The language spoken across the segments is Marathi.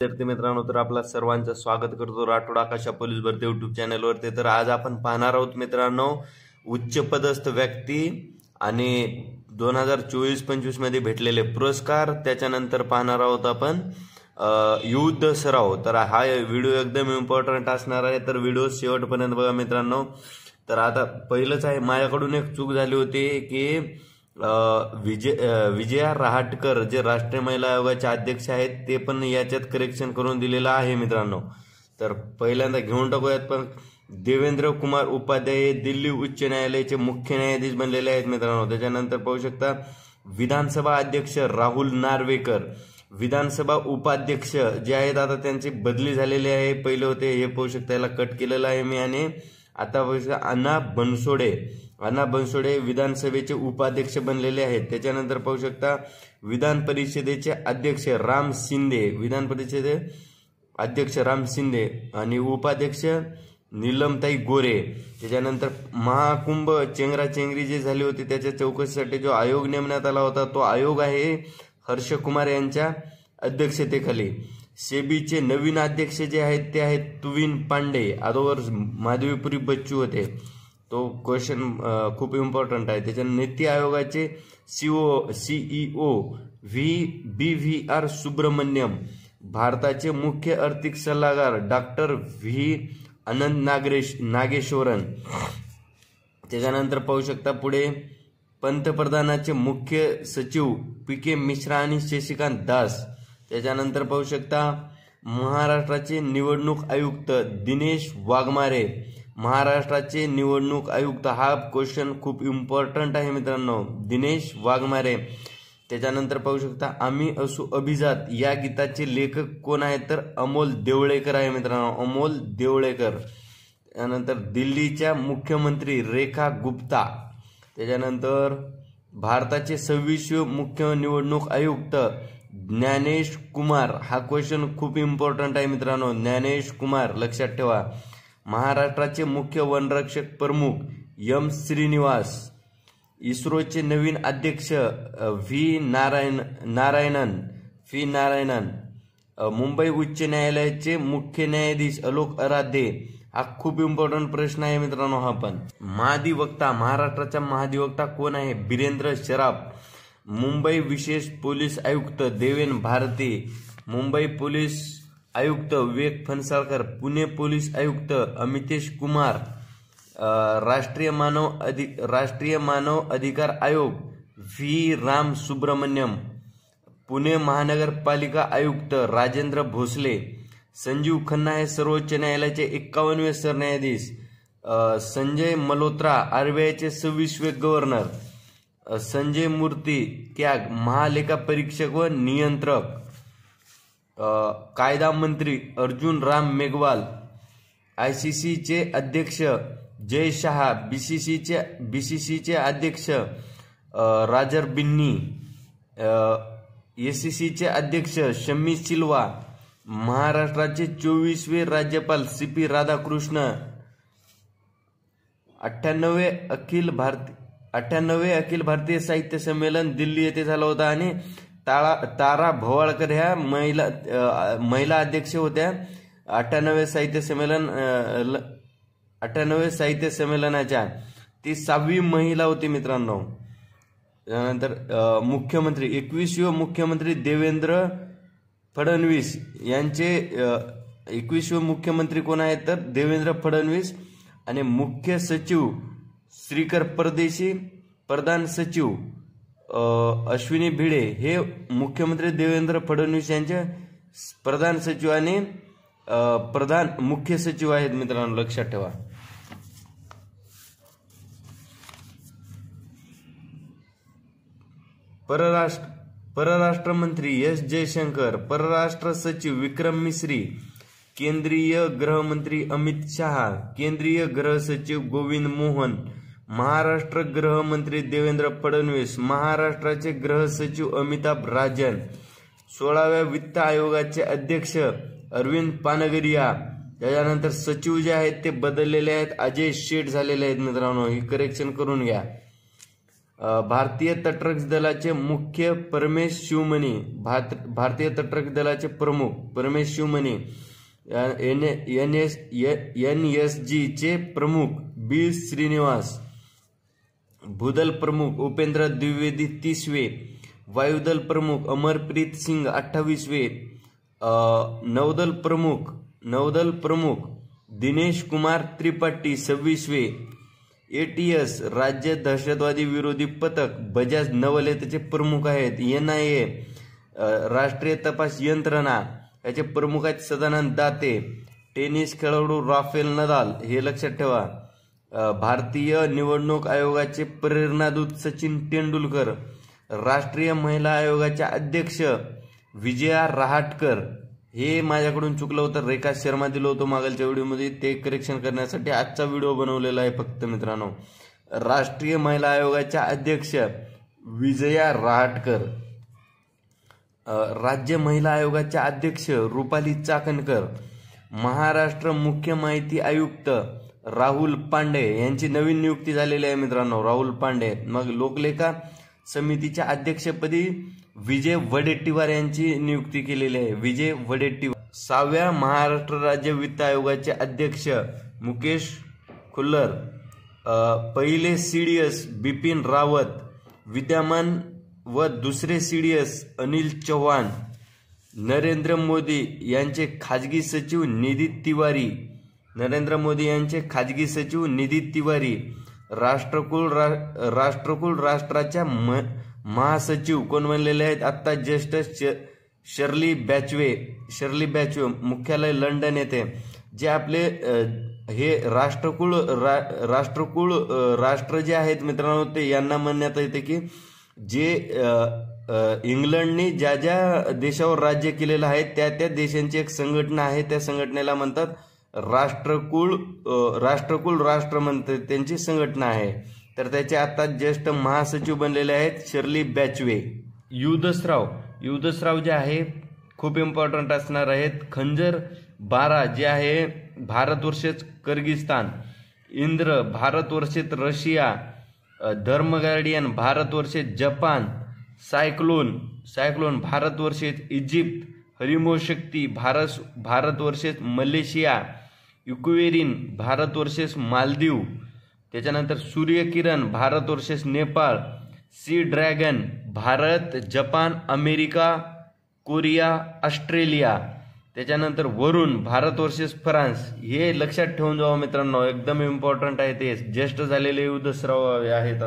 विद्यार्थी मित्रांनो, तर आपला सर्वांचं स्वागत करतो राठोड आकाशा पोलीस भरती युट्यूब चॅनलवरती। तर आज आपण पाहणार आहोत मित्रांनो, उच्च पदस्थ व्यक्ती आणि 2024-25 मध्ये भेटलेले पुरस्कार, त्याच्यानंतर पाहणार आहोत आपण युद्ध सराव। तर हा व्हिडिओ एकदम इम्पॉर्टंट असणार आहे, तर व्हिडिओ शेवटपर्यंत बघा मित्रांनो। तर आता पहिलंच आहे, माझ्याकडून एक चूक झाली होती की विजया रहाटकर जे राष्ट्रीय महिला आयोगाचे अध्यक्ष आहेत ते पण याच्यात करेक्शन करून दिलेलं आहे मित्रांनो। तर पहिल्यांदा घेऊन टाकूयात। पण देवेंद्र कुमार उपाध्याय दिल्ली उच्च न्यायालयाचे मुख्य न्यायाधीश बनलेले आहेत मित्रांनो। त्याच्यानंतर पाहू शकता विधानसभा अध्यक्ष राहुल नार्वेकर, विधानसभा उपाध्यक्ष जे आहेत आता त्यांची बदली झालेली आहे, पहिले होते हे पाहू शकता, याला कट केलेलं आहे मी, आणि आता पाहू शकता अण्णा बनसोडे विधानसभेचे उपाध्यक्ष बनलेले आहेत। त्याच्यानंतर पाहू शकता विधान परिषदेचे अध्यक्ष राम शिंदे, विधान परिषदे अध्यक्ष राम शिंदे आणि उपाध्यक्ष नीलमताई गोरे। त्याच्यानंतर महाकुंभ चेंगराचेंगरी जी झाली होती त्याच्या चौकशीसाठी जो आयोग नेमण्यात आला होता तो आयोग आहे हर्ष कुमार यांच्या अध्यक्षतेखाली। सेबीचे नवीन अध्यक्ष जे आहेत ते आहेत तुविन पांडे, अगोदर माधवीपुरी बच्चू होते, तो क्वेश्चन खूप इम्पॉर्टंट आहे। त्याच्या नीती आयोगाचे सीईओ BVR सुब्रमण्यम, भारताचे मुख्य आर्थिक सल्लागार डॉक्टर व्ही अनंत नागेश्वरन। त्याच्यानंतर पाहू शकता पुढे पंतप्रधानाचे मुख्य सचिव PK मिश्रा आणि शशिकांत दास। त्याच्यानंतर पाहू शकता महाराष्ट्राचे निवडणूक आयुक्त दिनेश वाघमारे, महाराष्ट्राचे निवडणूक आयुक्त, हा क्वेश्चन खूप इम्पॉर्टंट आहे मित्रांनो, दिनेश वाघमारे। त्याच्यानंतर पाहू शकता आम्ही असू अभिजात या गीताचे लेखक कोण आहेत, तर अमोल देवळेकर आहे मित्रांनो, अमोल देवळेकर। त्यानंतर दिल्लीच्या मुख्यमंत्री रेखा गुप्ता। त्याच्यानंतर भारताचे 26वे मुख्य निवडणूक आयुक्त ज्ञानेश कुमार, हा क्वेश्चन खूप इम्पॉर्टंट आहे मित्रांनो, ज्ञानेश कुमार लक्षात ठेवा। महाराष्ट्राचे मुख्य वनरक्षक प्रमुख M श्रीनिवास, इस्रोचे नवीन अध्यक्ष व्ही नारायणन, मुंबई उच्च न्यायालयाचे मुख्य न्यायाधीश अलोक अराधे, हा खूप इम्पॉर्टंट प्रश्न आहे मित्रांनो हा पण। महाधिवक्ता, महाराष्ट्राचा महाधिवक्ता कोण आहे, बिरेंद्र शराफ। मुंबई विशेष पोलीस आयुक्त देवेन भारती, मुंबई पोलीस आयुक्त विवेक फणसळकर, पुणे पोलीस आयुक्त अमितेश कुमार, राष्ट्रीय मानव अधिकार आयोग व्ही राम सुब्रमण्यम, पुणे महानगरपालिका आयुक्त राजेंद्र भोसले, संजीव खन्ना हे सर्वोच्च न्यायालयाचे 51वे सरन्यायाधीश, संजय मल्होत्रा RBIचे 26वे गव्हर्नर, संजय मूर्ती त्याग महालेखा परीक्षक व नियंत्रक, कायदा मंत्री अर्जुन राम मेघवाल, ICCचे अध्यक्ष जय शहा, BCCचे अध्यक्ष राजर बिन्नी, ACCचे अध्यक्ष शम्मी सिल्वा, महाराष्ट्राचे 24वे राज्यपाल CP राधाकृष्ण, 98वे अखिल भारतीय साहित्य संमेलन दिल्ली येथे झालं होतं, आणि तारा भवाळकर ह्या महिला अध्यक्ष होत्या 98वे साहित्य संमेलनाच्या, ती 6वी महिला होती मित्रांनो। त्यानंतर मुख्यमंत्री 21वे मुख्यमंत्री देवेंद्र फडणवीस यांचे 21वे मुख्यमंत्री कोण आहेत, तर देवेंद्र फडणवीस, आणि मुख्य सचिव श्रीकर परदेशी, प्रधान सचिव अश्विनी भिडे, हे मुख्यमंत्री देवेंद्र फडणवीस यांचे प्रधान सचिव आणि प्रधान मुख्य सचिव आहेत मित्रांनो, लक्षात ठेवा। परराष्ट्र मंत्री S जयशंकर, परराष्ट्र सचिव विक्रम मिश्री, केंद्रीय गृहमंत्री अमित शहा, केंद्रीय गृह सचिव गोविंद मोहन, महाराष्ट्र गृहमंत्री देवेंद्र फडणवीस, महाराष्ट्राचे गृह सचिव अमिताभ राजन, 16व्या वित्त आयोगाचे अध्यक्ष अरविंद पानगरिया। त्याच्यानंतर सचिव जे आहेत ते बदललेले आहेत, अजय शेठ झालेले आहेत मित्रांनो, ही करेक्शन करून घ्या। भारतीय तटरक्षक दलाचे मुख्य परमेश शिवमणी, भारतीय तटरक्षक दलाचे प्रमुख परमेश शिवमणी, NSG चे प्रमुख बी श्रीनिवास, भूदल प्रमुख उपेंद्र द्विवेदी 30वे, वायुदल प्रमुख अमरप्रीत सिंग 28वे, नौदल प्रमुख दिनेश कुमार त्रिपाठी 26वे, ATS राज्य दहशतवादी विरोधी पथक बजाज नवलतेचे प्रमुख आहेत, NIA राष्ट्रीय तपास यंत्रणा याचे प्रमुख आहेत सदानंद दाते, टेनिस खेळाडू राफेल नदाल, हे लक्षात ठेवा. भारतीय निवडणूक आयोगाचे प्रेरणादूत सचिन तेंडुलकर, राष्ट्रीय महिला आयोगाच्या अध्यक्ष विजया रहाटकर. हे माझ्याकडून चुकलं होतं, रेखा शर्मा दिलं होतं मागलच्या व्हिडिओमध्ये, ते करेक्शन करण्यासाठी आजचा व्हिडिओ बनवलेला आहे फक्त मित्रांनो. राष्ट्रीय महिला आयोगाच्या अध्यक्ष विजया रहाटकर, राज्य महिला आयोगाच्या अध्यक्ष रुपाली चाकणकर, महाराष्ट्र मुख्य माहिती आयुक्त राहुल पांडे यांची नवीन नियुक्ती झालेली आहे मित्रांनो, राहुल पांडे. मग लोकलेखा समितीच्या अध्यक्षपदी विजय वडेट्टीवार यांची नियुक्ती केलेली आहे, विजय वडेट्टीवार. 6व्या महाराष्ट्र राज्य वित्त आयोगाचे अध्यक्ष मुकेश खुल्लर, पहिले CDS बिपिन रावत, विद्यमान व दुसरे CDS अनिल चव्हाण. नरेंद्र मोदी यांचे खाजगी सचिव निधी तिवारी, निधी तिवारी. राष्ट्रकुल राष्ट्राच्या महासचिव कोण बनलेले आहेत आता ज्येष्ठ शर्ली बॅचवे, मुख्यालय लंडन येथे. जे आपले हे राष्ट्र जे आहेत मित्रांनो, ते यांना म्हणण्यात येते की जे इंग्लंडने ज्या ज्या देशावर राज्य केलेलं आहे त्या त्या देशांची एक संघटना आहे, त्या संघटनेला म्हणतात राष्ट्रकुल राष्ट्र म्हणतात, त्यांची संघटना आहे. तर त्याचे आता ज्येष्ठ महासचिव बनलेले आहेत शर्ली बॅचवे. युद्धस्राव जे आहे खूप इम्पॉर्टंट असणार आहेत. खंजर 12 जे आहे Bharat versus Kyrgyzstan, Indra Bharat versus Russia, Dharma guardian Bharat versus Japan, cyclone Bharat versus Egypt, हरिमो Shakti Bharat versus Malaysia, Ekuverin Bharat versus Maldives. त्याच्यानंतर Suryakiran Bharat versus Nepal, sea dragon Bharat, Japan, America, Korea, Australia. त्याच्यानंतर वरुण भारत वर्सेस फ्रान्स. हे लक्षात ठेवून जावं मित्रांनो, एकदम इम्पॉर्टंट आहे, ते ज्येष्ठ झालेले युद्धस्राव आहेत.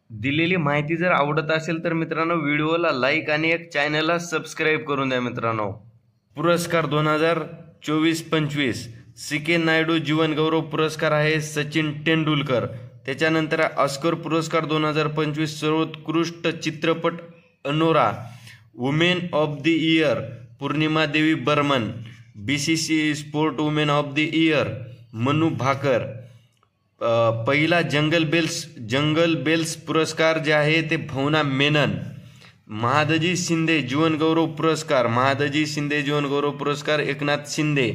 दिलेली माहिती जर आवडत असेल तर मित्रांनो व्हिडिओला लाईक आणि एक चॅनलला सबस्क्राईब करून द्या मित्रांनो. पुरस्कार 2024-25 CK नायडू जीवन गौरव पुरस्कार आहे सचिन तेंडुलकर. त्याच्यानंतर ऑस्कर पुरस्कार 2025 सर्वोत्कृष्ट चित्रपट Anora, women of the year Purnima Devi Barman, BCC sport women of the year Manu Bhaker. पहिला जंगल बेल्स पुरस्कार जे आहे ते भवना मेनन. महादजी शिंदे जीवन गौरव पुरस्कार एकनाथ शिंदे.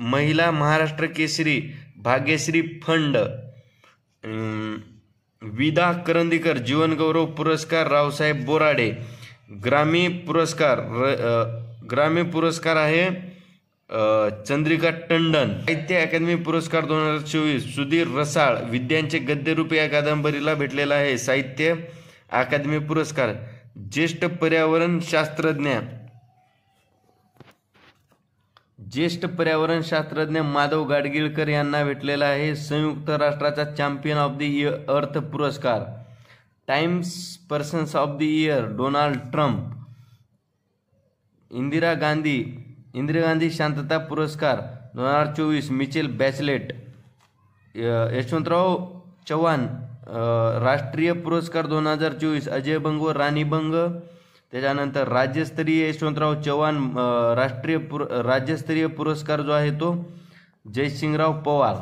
महिला महाराष्ट्र केसरी भाग्यश्री फंड. विदा करंदीकर जीवन गौरव पुरस्कार रावसाहेब बोराडे. ग्रामी पुरस्कार आहे चंद्रिका टंडन. साहित्य अकादमी पुरस्कार 2024 सुधीर रसाळ, विद्यांचे गद्यरूपी या कादंबरीला भेटलेला आहे साहित्य अकादमी पुरस्कार. ज्येष्ठ पर्यावरण शास्त्रज्ञ माधव गाडगीळकर यांना भेटलेला आहे संयुक्त राष्ट्राचा चॅम्पियन ऑफ द अर्थ पुरस्कार. Times persons of the year Donald Trump. Indira Gandhi शांतता पुरस्कार 2024 मिचेल बॅचलेट. यशवंतराव चव्हाण राष्ट्रीय पुरस्कार 2024 अजय बंग व राणी बंग. त्याच्यानंतर राज्यस्तरीय यशवंतराव चव्हाण राज्यस्तरीय पुरस्कार जो आहे तो जयसिंगराव पवार.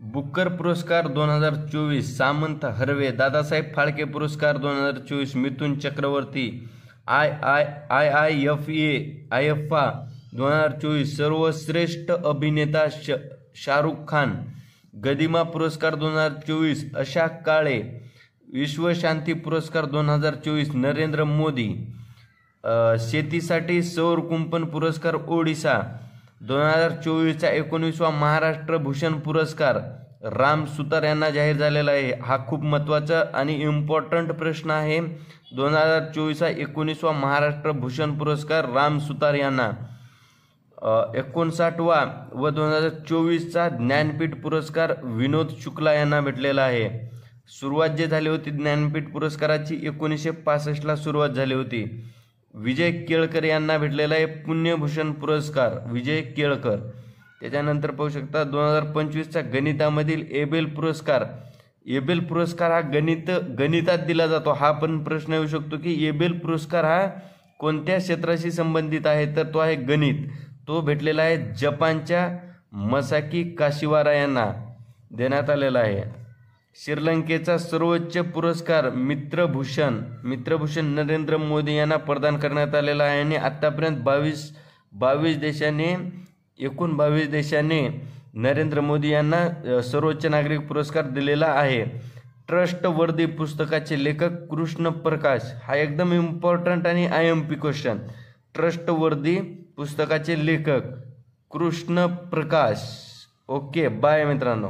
बुकर पुरस्कार 2024 सामंत हरवे. दादासाहेब फाळके पुरस्कार 2024 मिथुन चक्रवर्ती. IIFA 2024 सर्वश्रेष्ठ अभिनेता शाहरुख खान. गदिमा पुरस्कार 2024 अशा काळे. विश्वशांती पुरस्कार 2024 नरेंद्र मोदी. शेतीसाठी सौर कुंपण पुरस्कार ओडिसा. 2024चा 19वा महाराष्ट्र भूषण पुरस्कार राम सुतार यांना जाहीर झालेला आहे. हा खूप महत्त्वाचा आणि इम्पॉर्टंट प्रश्न आहे. 2024चा 19वा महाराष्ट्र भूषण पुरस्कार राम सुतार यांना. 59वा व 2024चा ज्ञानपीठ पुरस्कार विनोद शुक्ला यांना भेटलेला आहे. सुरुवात जे झाली होती ज्ञानपीठ पुरस्काराची 1965ला सुरुवात झाली होती. विजय केळकर यांना भेटलेला आहे पुण्यभूषण पुरस्कार, विजय केळकर. त्याच्यानंतर पाहू शकता 2025चा गणितामधील एबेल पुरस्कार. एबेल पुरस्कार हा गणितात दिला जातो. हा पण प्रश्न येऊ शकतो की एबेल पुरस्कार हा कोणत्या क्षेत्राशी संबंधित आहे, तर तो आहे गणित. तो भेटलेला आहे जपानच्या मसाकी काशिवारा यांना देण्यात आलेला आहे. श्रीलंकेचा सर्वोच्च पुरस्कार मित्रभूषण नरेंद्र मोदी यांना प्रदान करण्यात आलेला आहे. आणि आत्तापर्यंत 22 देशांनी नरेंद्र मोदी यांना सर्वोच्च नागरिक पुरस्कार दिलेला आहे. ट्रस्टवर्दी पुस्तकाचे लेखक कृष्ण प्रकाश. हा एकदम इम्पॉर्टंट आणि IMP क्वेश्चन. ट्रस्टवर्दी पुस्तकाचे लेखक कृष्ण प्रकाश. ओके, बाय मित्रांनो.